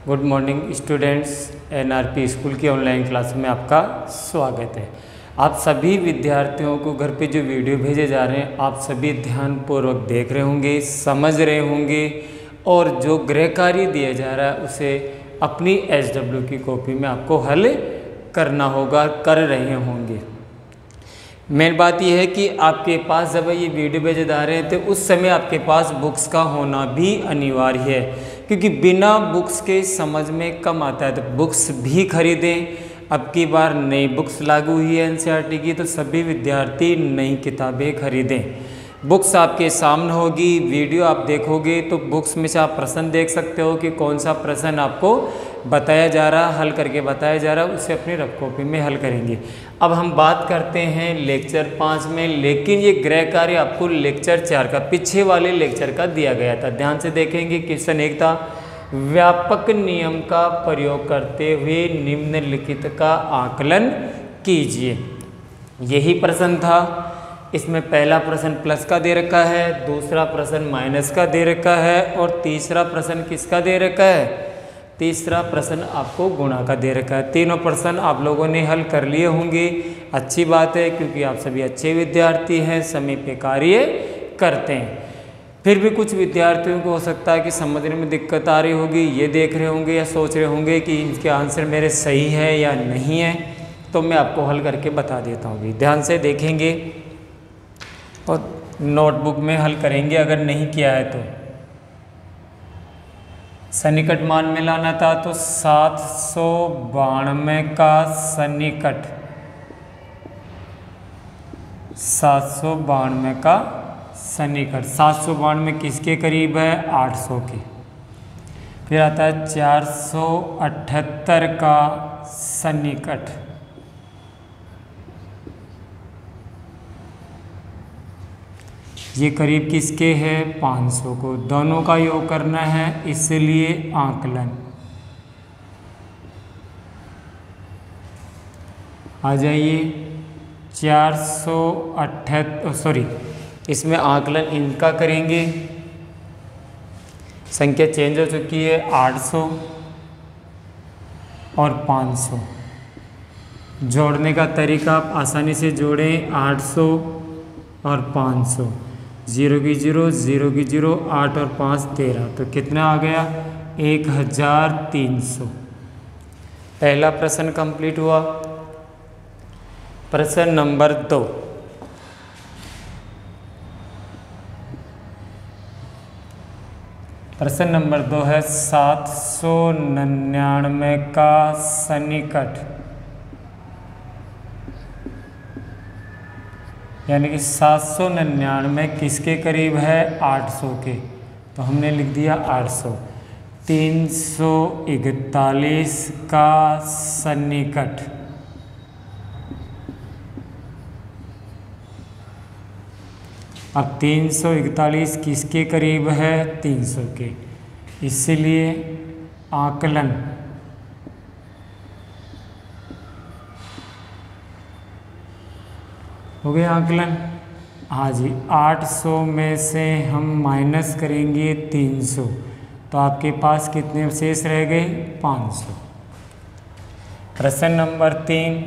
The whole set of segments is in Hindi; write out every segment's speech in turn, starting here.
Good morning students, NRP school की ऑनलाइन क्लास में आपका स्वागत है। आप सभी विद्यार्थियों को घर पे जो वीडियो भेजे जा रहे हैं आप सभी ध्यानपूर्वक देख रहे होंगे, समझ रहे होंगे और जो गृह कार्य दिया जा रहा है उसे अपनी SW की कॉपी में आपको हल करना होगा, कर रहे होंगे। मेन बात यह है कि आपके पास जब ये वीडियो भेजे जा रहे हैं तो उस समय आपके पास बुक्स का होना भी अनिवार्य है, क्योंकि बिना बुक्स के समझ में कम आता है। तो बुक्स भी खरीदें। अब की बार नई बुक्स लागू हुई है NCERT की, तो सभी विद्यार्थी नई किताबें खरीदें। बुक्स आपके सामने होगी, वीडियो आप देखोगे तो बुक्स में से आप प्रश्न देख सकते हो कि कौन सा प्रश्न आपको बताया जा रहा, हल करके बताया जा रहा, उसे अपनी रफ कॉपी में हल करेंगे। अब हम बात करते हैं लेक्चर 5 में, लेकिन ये गृह कार्य आपको लेक्चर 4 का, पीछे वाले लेक्चर का दिया गया था। ध्यान से देखेंगे। क्वेश्चन 1 था, व्यापक नियम का प्रयोग करते हुए निम्नलिखित का आकलन कीजिए। यही प्रश्न था। इसमें पहला प्रश्न प्लस का दे रखा है, दूसरा प्रश्न माइनस का दे रखा है और तीसरा प्रश्न किसका दे रखा है? तीसरा प्रश्न आपको गुणा का दे रखा है। तीनों प्रश्न आप लोगों ने हल कर लिए होंगे। अच्छी बात है, क्योंकि आप सभी अच्छे विद्यार्थी हैं, समय पे कार्य करते हैं। फिर भी कुछ विद्यार्थियों को हो सकता है कि समझने में दिक्कत आ रही होगी, ये देख रहे होंगे या सोच रहे होंगे कि इनके आंसर मेरे सही है या नहीं है। तो मैं आपको हल करके बता देता हूँ। ध्यान से देखेंगे और नोटबुक में हल करेंगे अगर नहीं किया है तो। सन्निकट मान में लाना था तो 792 का सन्निकट, 792 का सन्निकट, 792 किसके करीब है? 800 के। फिर आता है 478 का सन्निकट, ये करीब किसके है? 500 को। दोनों का योग करना है, इसलिए आकलन आ जाइए। 478, इसमें आकलन इनका करेंगे। संख्या चेंज हो चुकी है, 800 और 500। जोड़ने का तरीका आप आसानी से जोड़ें, 800 और 500, 0 की 0, 0 की 0, 8 और 5 13, तो कितना आ गया? 1300। पहला प्रश्न कंप्लीट हुआ। प्रश्न नंबर 2, प्रश्न नंबर 2 है 799 का सन्निकट, यानी कि 799 किसके करीब है? 800 के। तो हमने लिख दिया 800। 341 का सन्निकट, अब 341 किसके करीब है? 300 के, इसलिए आकलन हो गया। आकलन, हाँ जी, 800 में से हम माइनस करेंगे 300, तो आपके पास कितने शेष रह गए? 500। प्रश्न नंबर 3,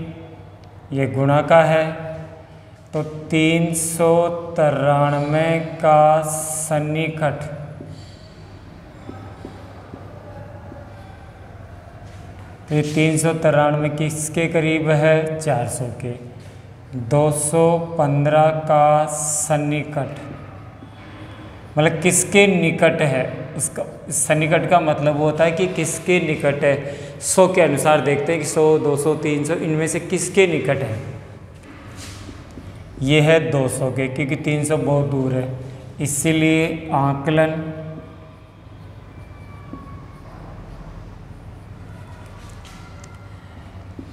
ये गुणा का है, तो 393 का सन्निकट, तो 393 किसके करीब है? 400 के। 215 का सन्निकट, मतलब किसके निकट है? उसका सन्निकट का मतलब होता है कि किसके निकट है। 100 के अनुसार देखते हैं कि 100, 200, 300, इनमें से किसके निकट है? ये है 200 के, क्योंकि 300 बहुत दूर है, इसीलिए आकलन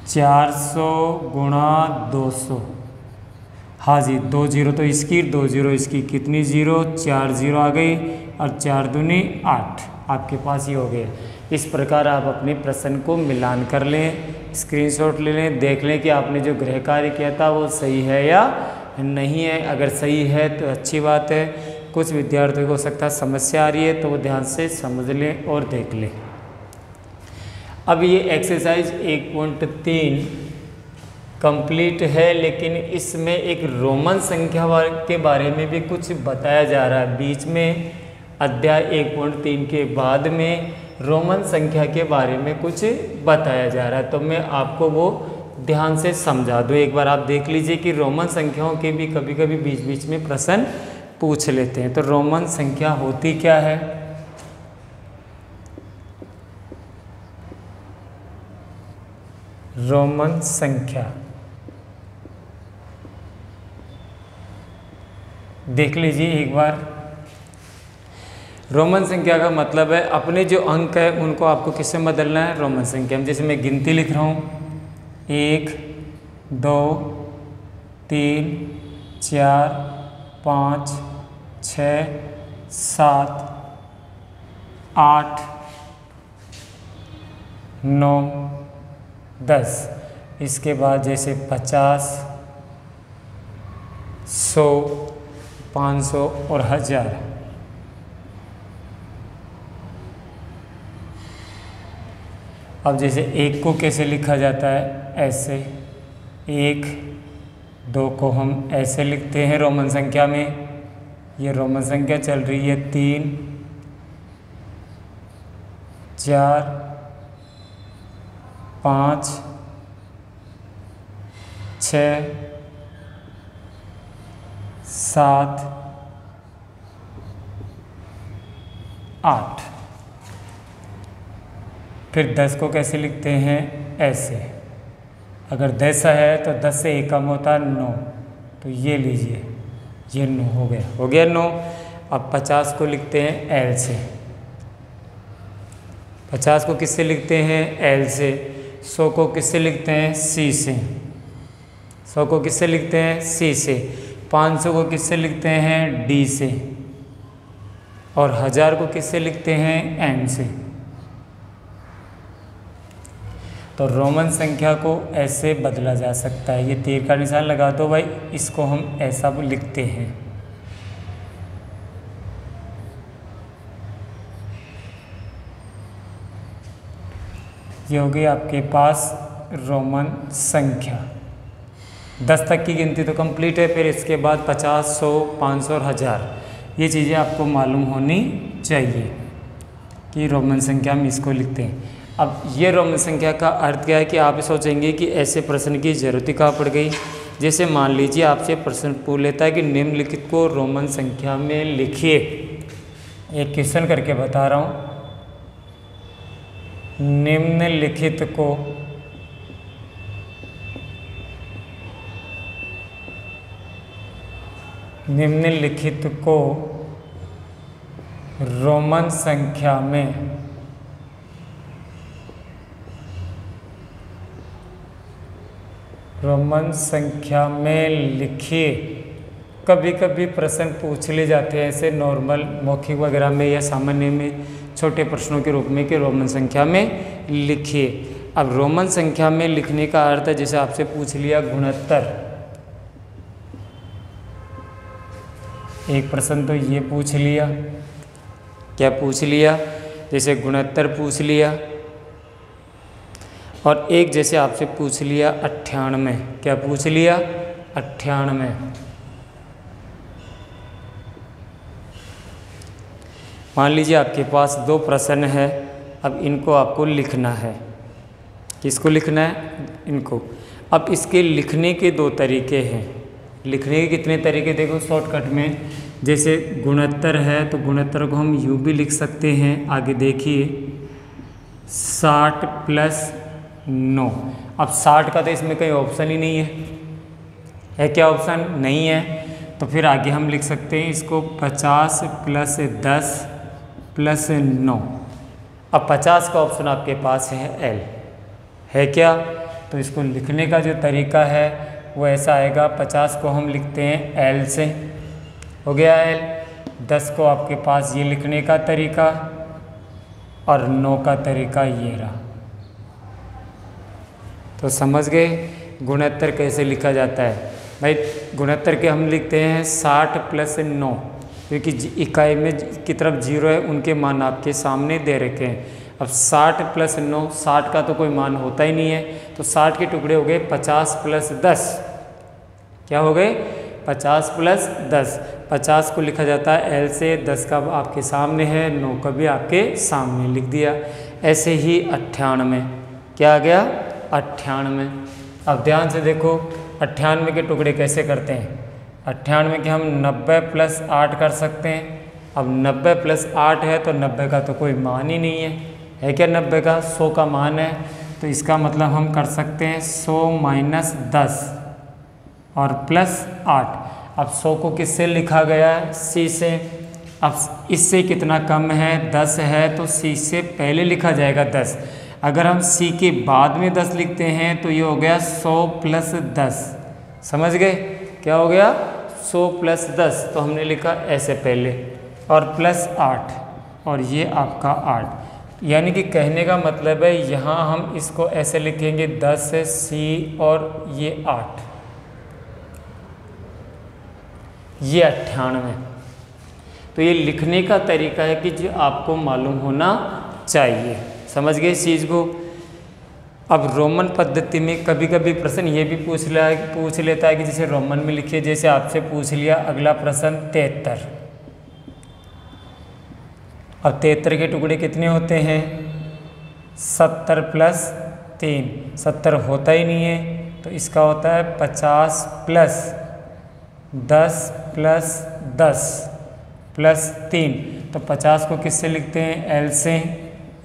400 गुणा 200। हाँ जी, 2 0 तो इसकी, 2 0 इसकी, कितनी 0? 4 0 आ गई और 4 दूनी 8, आपके पास ये हो गया। इस प्रकार आप अपने प्रश्न को मिलान कर लें, स्क्रीनशॉट ले लें, देख लें कि आपने जो गृह कार्य किया था वो सही है या नहीं है। अगर सही है तो अच्छी बात है। कुछ विद्यार्थियों को हो सकता है समस्या आ रही है, तो वो ध्यान से समझ लें और देख लें। अब ये एक्सरसाइज 1.3 कंप्लीट है, लेकिन इसमें एक रोमन संख्या के बारे में भी कुछ बताया जा रहा है। बीच में अध्याय 1.3 के बाद में रोमन संख्या के बारे में कुछ बताया जा रहा है, तो मैं आपको वो ध्यान से समझा दूँ। एक बार आप देख लीजिए कि रोमन संख्याओं के भी कभी कभी बीच बीच में प्रश्न पूछ लेते हैं। तो रोमन संख्या होती क्या है? रोमन संख्या देख लीजिए एक बार। रोमन संख्या का मतलब है अपने जो अंक है उनको आपको किससे बदलना है? रोमन संख्या में। जैसे मैं गिनती लिख रहा हूँ 1 2 3 4 5 6 7 8 9 10। इसके बाद जैसे 50 100 500 और 1000। अब जैसे 1 को कैसे लिखा जाता है? ऐसे 1 2 को हम ऐसे लिखते हैं रोमन संख्या में। ये रोमन संख्या चल रही है 3 4 5 6 7 8। फिर 10 को कैसे लिखते हैं? ऐसे। अगर 10 है तो 10 से 1 कम होता है 9, तो ये लीजिए, ये 9 हो गया 9। अब 50 को लिखते हैं एल से। 50 को किससे लिखते हैं? एल से। 100 को किससे लिखते हैं? सी से। 100 को किससे लिखते हैं? सी से। 500 को किससे लिखते हैं? डी से। और 1000 को किससे लिखते हैं? एन से। तो रोमन संख्या को ऐसे बदला जा सकता है। ये तीर का निशान लगा दो भाई, इसको हम ऐसा लिखते हैं। ये हो गई आपके पास रोमन संख्या। 10 तक की गिनती तो कंप्लीट है। फिर इसके बाद 50 100 500 और 1000, ये चीज़ें आपको मालूम होनी चाहिए कि रोमन संख्या में इसको लिखते हैं। अब ये रोमन संख्या का अर्थ क्या है कि आप सोचेंगे कि ऐसे प्रश्न की जरूरत ही कहाँ पड़ गई। जैसे मान लीजिए आपसे प्रश्न पूछ लेता है कि निम्नलिखित को रोमन संख्या में लिखिए। एक क्वेश्चन करके बता रहा हूँ। निम्नलिखित को रोमन संख्या में लिखिए। कभी कभी प्रश्न पूछ ले जाते हैं ऐसे नॉर्मल मौखिक वगैरह में या सामान्य में छोटे प्रश्नों के रूप में कि रोमन संख्या में लिखिए। अब रोमन संख्या में लिखने का अर्थ है, जैसे आपसे पूछ लिया गुणोत्तर। एक प्रश्न तो ये पूछ लिया, क्या पूछ लिया? जैसे गुणोत्तर पूछ लिया। और एक जैसे आपसे पूछ लिया 98। क्या पूछ लिया? 98। मान लीजिए आपके पास 2 प्रश्न है। अब इनको आपको लिखना है। किसको लिखना है? इनको। अब इसके लिखने के 2 तरीके हैं। लिखने के कितने तरीके? देखो शॉर्टकट में, जैसे गुणोत्तर है तो गुणोत्तर को हम यूँ भी लिख सकते हैं। आगे देखिए 60 + 9। अब 60 का तो इसमें कोई ऑप्शन ही नहीं है क्या? ऑप्शन नहीं है। तो फिर आगे हम लिख सकते हैं इसको 50 + 10 + 9। अब 50 का ऑप्शन आपके पास है एल, है क्या? तो इसको लिखने का जो तरीका है वो ऐसा आएगा। 50 को हम लिखते हैं एल से, हो गया एल। 10 को आपके पास ये लिखने का तरीका, और 9 का तरीका ये रहा। तो समझ गए गुणोत्तर कैसे लिखा जाता है? भाई गुणोत्तर के हम लिखते हैं 60 + 9, क्योंकि इकाई में की तरफ 0 है, उनके मान आपके सामने दे रखे हैं। अब 60 + 9, 60 का तो कोई मान होता ही नहीं है, तो 60 के टुकड़े हो गए 50 + 10, क्या हो गए 50 + 10। 50 को लिखा जाता है L से, 10 का आपके सामने है, 9 का भी आपके सामने लिख दिया। ऐसे ही 98, क्या आ गया 98। अब ध्यान से देखो 98 के टुकड़े कैसे करते हैं। 98 के हम 90 + 8 कर सकते हैं। अब 90 + 8 है तो 90 का तो कोई मान ही नहीं है क्या 90 का 100 का मान है, तो इसका मतलब हम कर सकते हैं 100 - 10 और +8। अब 100 को किससे लिखा गया है, C से। अब इससे कितना कम है 10 है, तो C से पहले लिखा जाएगा 10। अगर हम C के बाद में 10 लिखते हैं तो ये हो गया 100 + 10, समझ गए क्या हो गया 100 + 10, तो हमने लिखा ऐसे पहले और +8 और ये आपका 8। यानी कि कहने का मतलब है यहाँ हम इसको ऐसे लिखेंगे 10 C और ये 8, ये 98। तो ये लिखने का तरीका है कि जो आपको मालूम होना चाहिए, समझ गए इस चीज़ को। अब रोमन पद्धति में कभी कभी प्रश्न ये भी पूछ लेता है कि जैसे रोमन में लिखिए, जैसे आपसे पूछ लिया अगला प्रश्न 73। अब 73 के टुकड़े कितने होते हैं 70 + 3, 70 होता ही नहीं है, तो इसका होता है 50 + 10 + 10 + 3। तो 50 को किससे लिखते हैं L से,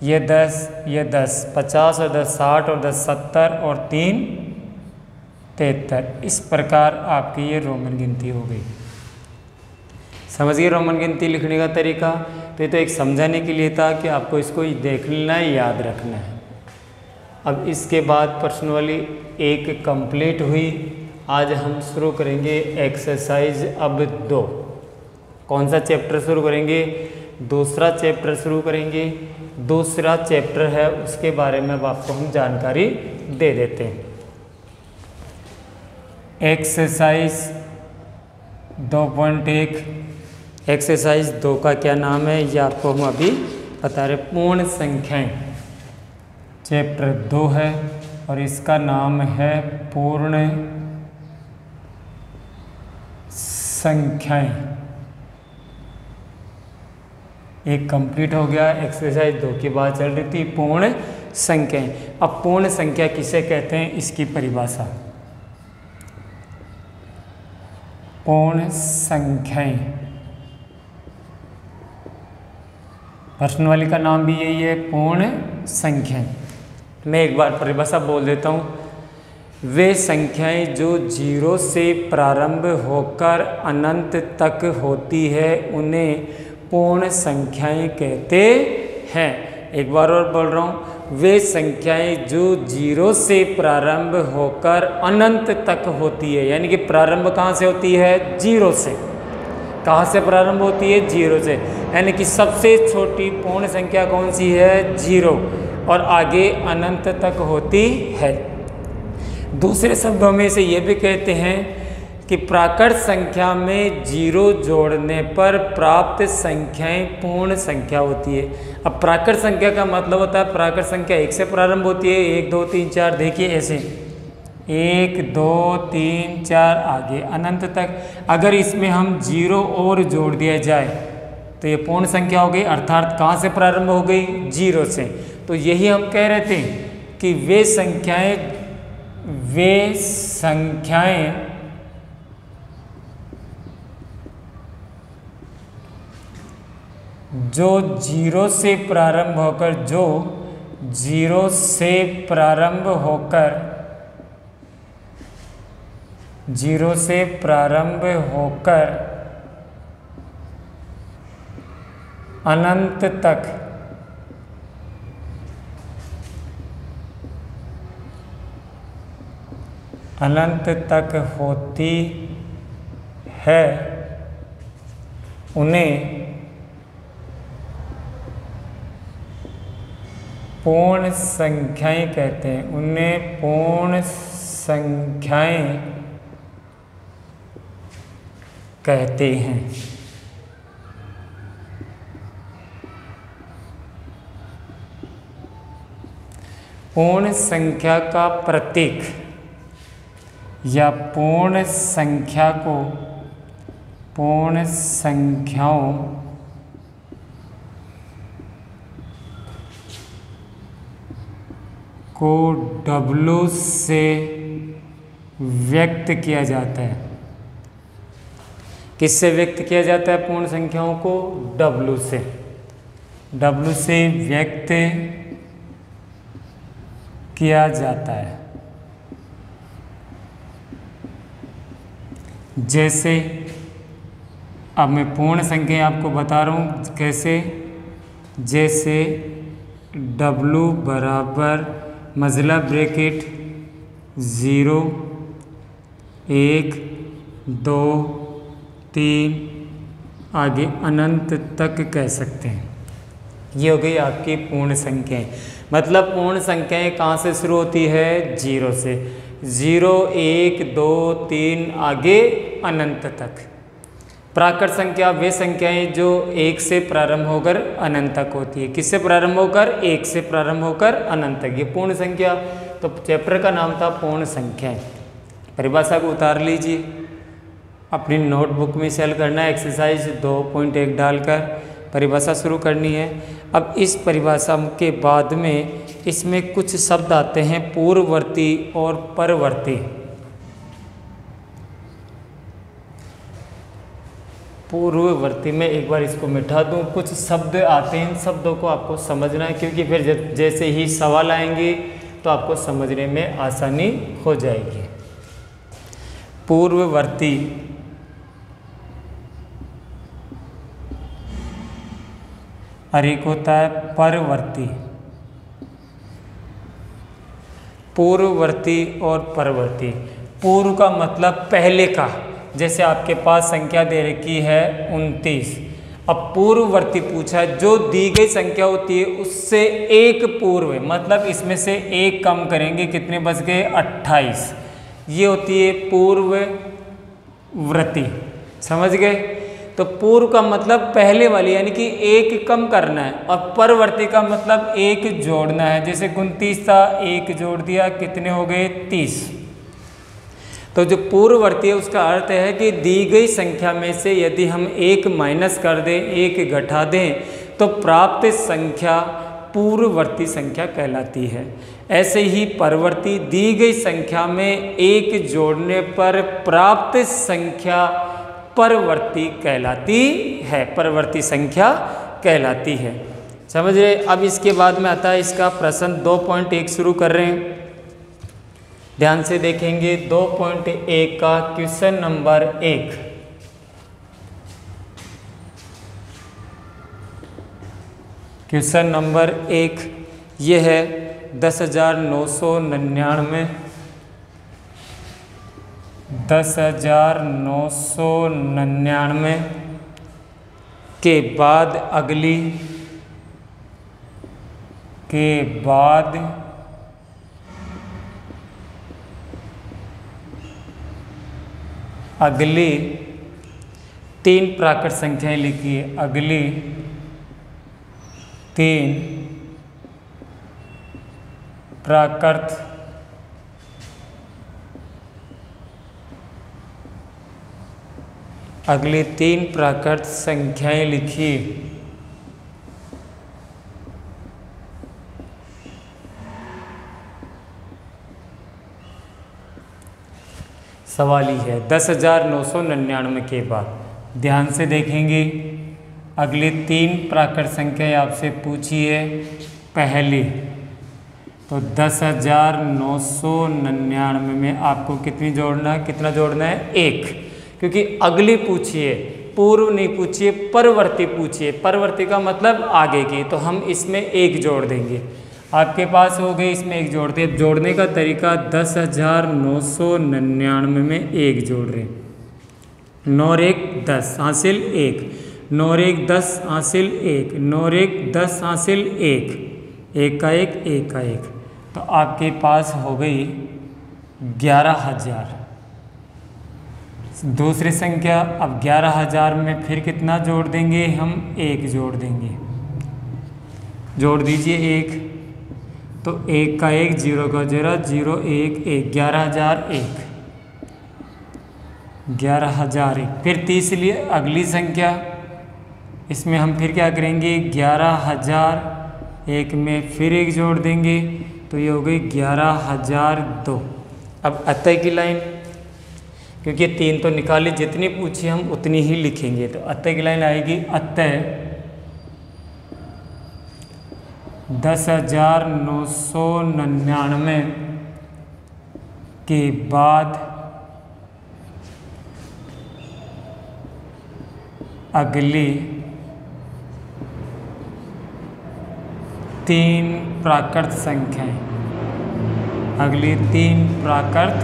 ये 10 ये 10, 50 और 10 60 और 10 70 और 3 73। इस प्रकार आपकी ये रोमन गिनती हो गई। समझिए रोमन गिनती लिखने का तरीका। तो ये तो एक समझाने के लिए था कि आपको इसको देख लेना है, याद रखना है। अब इसके बाद प्रश्नावली 1 कंप्लीट हुई। आज हम शुरू करेंगे एक्सरसाइज अब 2। कौन सा चैप्टर शुरू करेंगे, दूसरा चैप्टर शुरू करेंगे। दूसरा चैप्टर है उसके बारे में अब आपको हम जानकारी दे देते हैं। एक्सरसाइज 2.1, एक्सरसाइज 2 का क्या नाम है ये आपको हम अभी बता रहे, पूर्ण संख्याएं। चैप्टर 2 है और इसका नाम है पूर्ण संख्याएं। एक कंप्लीट हो गया, एक्सरसाइज 2 की बात चल रही थी पूर्ण संख्याएं। अब पूर्ण संख्या किसे कहते हैं इसकी परिभाषा, पूर्ण संख्याएं। प्रश्नावली का नाम भी यही है, पूर्ण संख्याएं। मैं एक बार परिभाषा बोल देता हूँ। वे संख्याएं जो 0 से प्रारंभ होकर अनंत तक होती है उन्हें पूर्ण संख्याएं कहते हैं। एक बार और बोल रहा हूँ, वे संख्याएं जो 0 से प्रारंभ होकर अनंत तक होती है, यानी कि प्रारंभ कहाँ से होती है 0 से। कहाँ से प्रारंभ होती है 0 से, यानी कि सबसे छोटी पूर्ण संख्या कौन सी है 0 और आगे अनंत तक होती है। दूसरे शब्दों में से ये भी कहते हैं कि प्राकृत संख्या में 0 जोड़ने पर प्राप्त संख्याएं पूर्ण संख्या होती है। अब प्राकृत संख्या का मतलब होता है, प्राकृत संख्या 1 से प्रारंभ होती है, 1 2 3 4, देखिए ऐसे 1 2 3 4 आगे अनंत तक। अगर इसमें हम 0 और जोड़ दिया जाए तो ये पूर्ण संख्या हो गई, अर्थात कहाँ से प्रारंभ हो गई 0 से। तो यही हम कह रहे थे कि वे संख्याएं जो 0 से प्रारंभ होकर अनंत तक होती है उन्हें पूर्ण संख्याएं कहते हैं। उन्हें पूर्ण संख्याएं कहते हैं। पूर्ण संख्या का प्रतीक या पूर्ण संख्याओं को W से व्यक्त किया जाता है। किससे व्यक्त किया जाता है पूर्ण संख्याओं को? W से। W से व्यक्त किया जाता है। जैसे अब मैं पूर्ण संख्या आपको बता रहा हूँ कैसे। जैसे W बराबर मज़ला ब्रैकेट 0 1 2 3 आगे अनंत तक कह सकते हैं। ये हो गई आपकी पूर्ण संख्याएं। मतलब पूर्ण संख्याएं कहाँ से शुरू होती है? 0 से। 0 1 2 3 आगे अनंत तक। प्राकृत संख्या वे संख्याएं जो 1 से प्रारंभ होकर अनंत तक होती है। किससे प्रारंभ होकर? 1 से प्रारंभ होकर अनंत तक। ये पूर्ण संख्या। तो चैप्टर का नाम था पूर्ण संख्याएं। परिभाषा को उतार लीजिए, अपनी नोटबुक में सेल करना है। एक्सरसाइज 2.1 डालकर परिभाषा शुरू करनी है। अब इस परिभाषा के बाद में इसमें कुछ शब्द आते हैं पूर्ववर्ती और परवर्ती। पूर्ववर्ती में एक बार इसको मिटा दूं। कुछ शब्द आते हैं, इन शब्दों को आपको समझना है, क्योंकि फिर जैसे ही सवाल आएंगे तो आपको समझने में आसानी हो जाएगी। पूर्ववर्ती और एक होता है परवर्ती। पूर्ववर्ती और परवर्ती। पूर्व का मतलब पहले का। जैसे आपके पास संख्या दे रखी है 29। अब पूर्ववर्ती पूछा है, जो दी गई संख्या होती है उससे एक पूर्व, मतलब इसमें से एक कम करेंगे, कितने बच गए? 28। ये होती है पूर्ववर्ती। समझ गए? तो पूर्व का मतलब पहले वाली, यानी कि एक कम करना है, और परवर्ती का मतलब एक जोड़ना है। जैसे 29 था, एक जोड़ दिया, कितने हो गए? 30। तो जो पूर्ववर्ती है उसका अर्थ है कि दी गई संख्या में से यदि हम एक माइनस कर दें, एक घटा दें, तो प्राप्त संख्या पूर्ववर्ती संख्या कहलाती है। ऐसे ही परवर्ती, दी गई संख्या में एक जोड़ने पर प्राप्त संख्या परवर्ती कहलाती है। परवर्ती संख्या कहलाती है। समझ रहे? अब इसके बाद में आता है इसका प्रश्न 2.1 शुरू कर रहे हैं। ध्यान से देखेंगे 2.1 का क्वेश्चन नंबर 1। क्वेश्चन नंबर 1 ये है 10,999। 10,999 के बाद अगली 3 प्राकृत संख्याएं लिखिए। अगली 3 प्राकृत संख्याएं लिखिए। सवाल ही है 10,999 के बाद। ध्यान से देखेंगे, अगली 3 प्राकृत संख्याएं आपसे पूछी है। पहली तो 10,999 में आपको कितना जोड़ना है? 1, क्योंकि अगली पूछिए, पूर्व नहीं पूछिए, परवर्ती पूछिए। परवर्ती का मतलब आगे की, तो हम इसमें 1 जोड़ देंगे। आपके पास हो गई, इसमें 1 जोड़ते हैं। जोड़ने का तरीका 10,999 में 1 जोड़ रहे हैं। 9 और 1 10 हासिल 1, 9 और 1 10 हासिल 1, 9 और 1 10 हासिल 1, 1 का 1, 1 का 1। तो आपके पास हो गई 11,000। दूसरी संख्या, अब 11,000 में फिर कितना जोड़ देंगे? हम 1 जोड़ देंगे। जोड़ दीजिए 1। तो 1 का 1, 0 का 0, 0 1 1, 11,001, 11,001। फिर तीसरी अगली संख्या, इसमें हम फिर क्या करेंगे, 11,001 में फिर 1 जोड़ देंगे, तो ये हो गई 11,002। अब अतः की लाइन, क्योंकि 3 तो निकाली, जितनी पूछी हम उतनी ही लिखेंगे, तो अतः की लाइन आएगी, अतः 10,999 के बाद अगली 3 प्राकृत संख्याएं, अगली 3 प्राकृत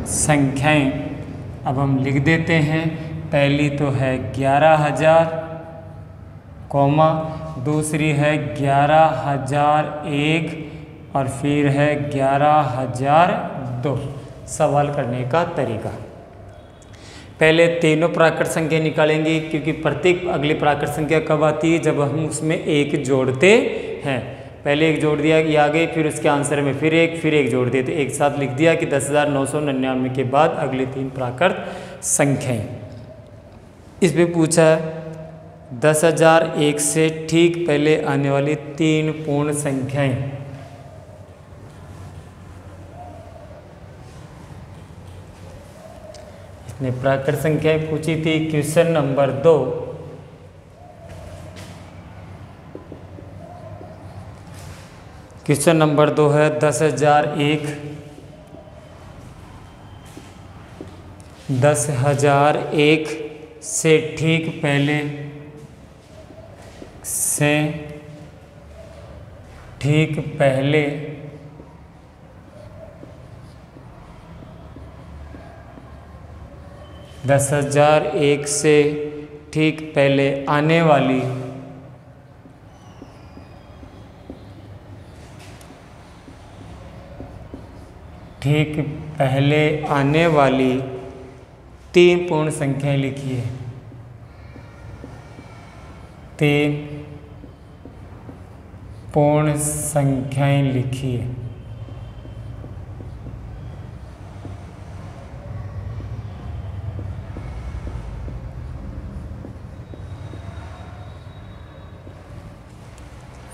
संख्याएं अब हम लिख देते हैं। पहली तो है 11,000, कॉमा, दूसरी है 11,001 और फिर है 11,002। सवाल करने का तरीका, पहले तीनों प्राकृत संख्या निकालेंगे, क्योंकि प्रत्येक अगली प्राकृत संख्या कब आती है, जब हम उसमें 1 जोड़ते हैं। पहले 1 जोड़ दिया, ये आ गई, फिर उसके आंसर में फिर 1 जोड़ दिए, तो एक साथ लिख दिया कि 10,999 के बाद अगली 3 प्राकृत संख्याएं। इस पे पूछा है 10,001 से ठीक पहले आने वाली 3 पूर्ण संख्याएं। इसने प्राकृत संख्याएं पूछी थी। क्वेश्चन नंबर 2, क्वेश्चन नंबर 2 है 10,001, 10,001 से ठीक पहले 10,001 से ठीक पहले आने वाली 3 पूर्ण संख्याएं लिखिए। 3 पूर्ण संख्याएं लिखिए।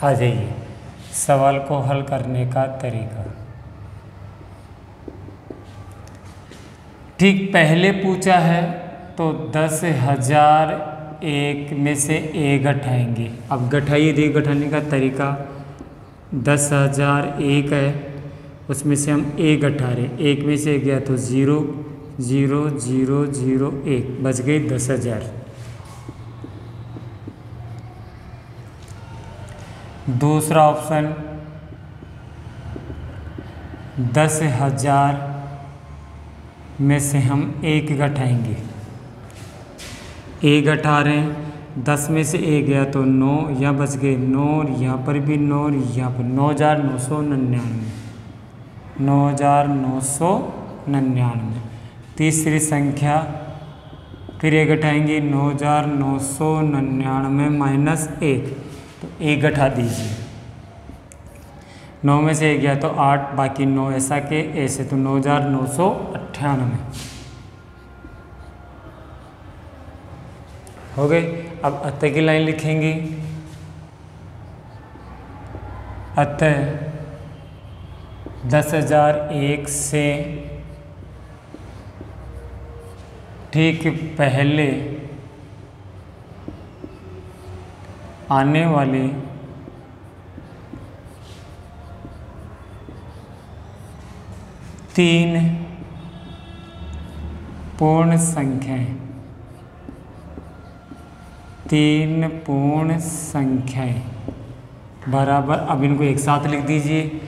आ जाइए, सवाल को हल करने का तरीका। ठीक पहले पूछा है तो 10,001 में से 1 घटाएंगे। अब घटाइए, देखिए घटाने का तरीका। 10,001 है, उसमें से हम 1 घटा रहे, 1 में से गया तो 0 0 0 0 1, बच गई 10,000। दूसरा ऑप्शन 10,000 में से हम 1 घटाएंगे, 1 घटा रहे हैं, 10 में से 1 गया तो 9, यहाँ बच गए 9, यहाँ पर भी 9, यहाँ पर 9,999, 9,999। तीसरी संख्या फिर 1 घटाएंगे, 9,999 माइनस 1, तो 1 घटा दीजिए, 9 में से 1 गया तो 8, बाकी 9 ऐसा के ऐसे, तो 9,998 हो गए। अब अतः की लाइन लिखेंगे। अतः 10,001 से ठीक पहले आने वाले 3 पूर्ण संख्याएं, 3 पूर्ण संख्याएं बराबर, अब इनको एक साथ लिख दीजिए।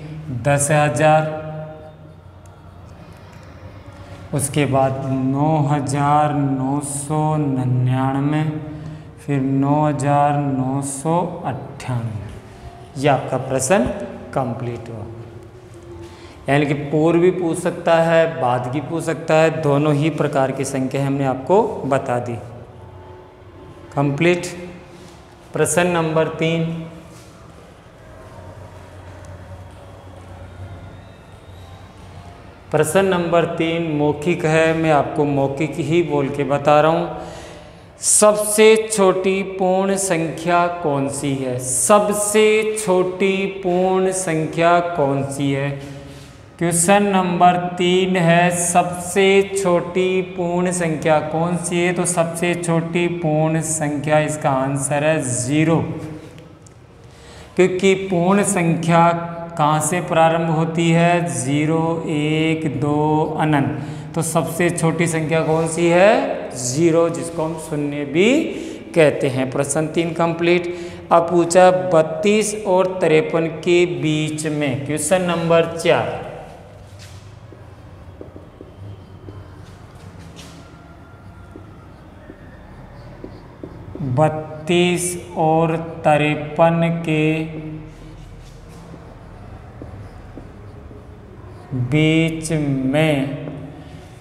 10,000, उसके बाद 9,999, फिर 9,998। ये आपका प्रश्न कंप्लीट हुआ। यानी कि पूर्व भी पूछ सकता है, बाद की पूछ सकता है, दोनों ही प्रकार की संख्या हमने आपको बता दी। कंप्लीट। प्रश्न नंबर 3, प्रश्न नंबर 3 मौखिक है। मैं आपको मौखिक ही बोल के बता रहा हूँ। सबसे छोटी पूर्ण संख्या कौन सी है? सबसे छोटी पूर्ण संख्या कौन सी है? क्वेश्चन नंबर 3 है, सबसे छोटी पूर्ण संख्या कौन सी है? तो सबसे छोटी पूर्ण संख्या इसका आंसर है 0, क्योंकि पूर्ण संख्या कहाँ से प्रारंभ होती है? 0, 1, 2 अनंत। तो सबसे छोटी संख्या कौन सी है? 0, जिसको हम शून्य भी कहते हैं। प्रश्न 3 कंप्लीट। अब पूछा 32 और 53 के बीच में। क्वेश्चन नंबर 4, 32 और 53 के बीच में,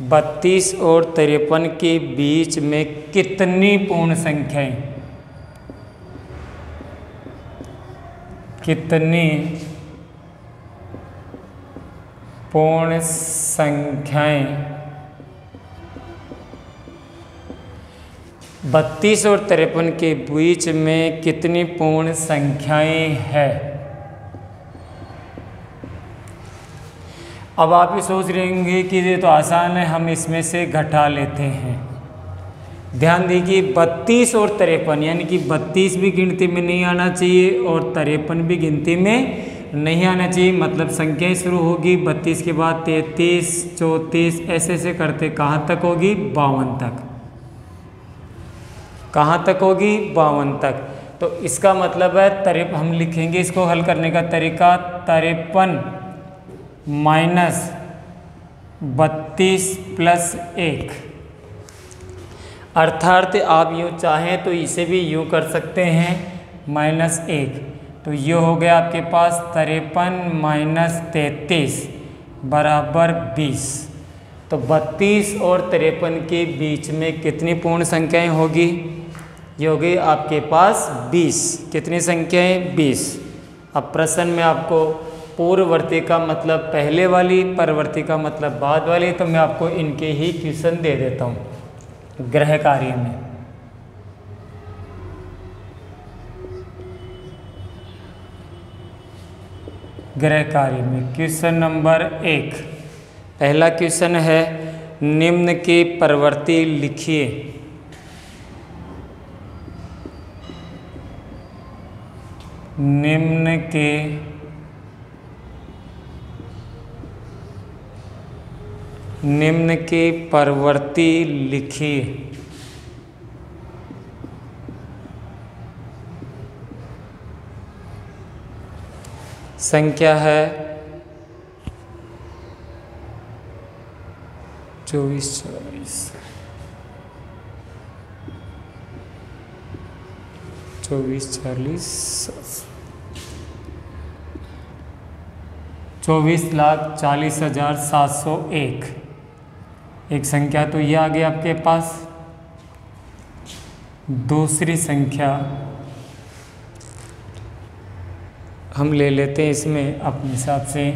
32 और 53 के बीच में कितनी पूर्ण संख्याएं, कितनी पूर्ण संख्याएं 32 और 53 के बीच में कितनी पूर्ण संख्याएं हैं? अब आप ये सोच रहे होंगे कि ये तो आसान है, हम इसमें से घटा लेते हैं। ध्यान दीजिए, 32 और 53 यानी कि 32 भी गिनती में नहीं आना चाहिए और 53 भी गिनती में नहीं आना चाहिए। मतलब संख्याएं शुरू होगी 32 के बाद 33, 34 ऐसे ऐसे करते कहाँ तक होगी? 52 तक। कहाँ तक होगी? 52 तक। तो इसका मतलब है हम लिखेंगे इसको हल करने का तरीका 53 माइनस 32 प्लस 1, अर्थात आप यूँ चाहें तो इसे भी यूँ कर सकते हैं -1। तो ये हो गया आपके पास 53 माइनस 33 बराबर 20। तो 32 और 53 के बीच में कितनी पूर्ण संख्याएं होगी? ये हो गई आपके पास 20। कितनी संख्याएं? 20। अब प्रश्न में आपको पूर्ववर्ती का मतलब पहले वाली, परवर्ती का मतलब बाद वाली, तो मैं आपको इनके ही क्वेश्चन दे देता हूँ गृह कार्य में। गृह कार्य में क्वेश्चन नंबर 1, पहला क्वेश्चन है, निम्न के परवर्ती लिखिए। निम्न के परवर्ती लिखिए। संख्या है 24, 24,40,701। एक संख्या तो ये आ गई आपके पास। दूसरी संख्या हम ले लेते हैं इसमें अपने हिसाब से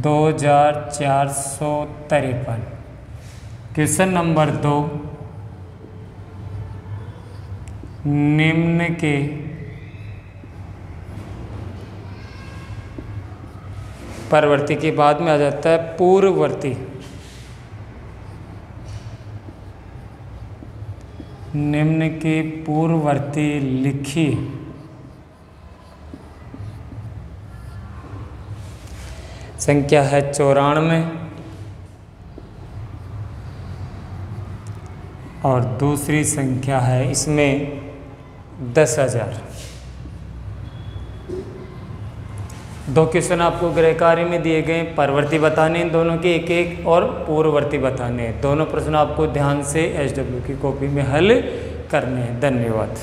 2453। क्वेश्चन नंबर 2, निम्न के परवर्ती के बाद में आ जाता है पूर्ववर्ती। निम्न के पूर्ववर्ती लिखिए। संख्या है 94 और दूसरी संख्या है इसमें 10,000। दो क्वेश्चन आपको गृह कार्य में दिए गए, परवर्ती बताने हैं दोनों के एक एक और पूर्ववर्ती बताने हैं। दोनों प्रश्न आपको ध्यान से SW की कॉपी में हल करने हैं। धन्यवाद।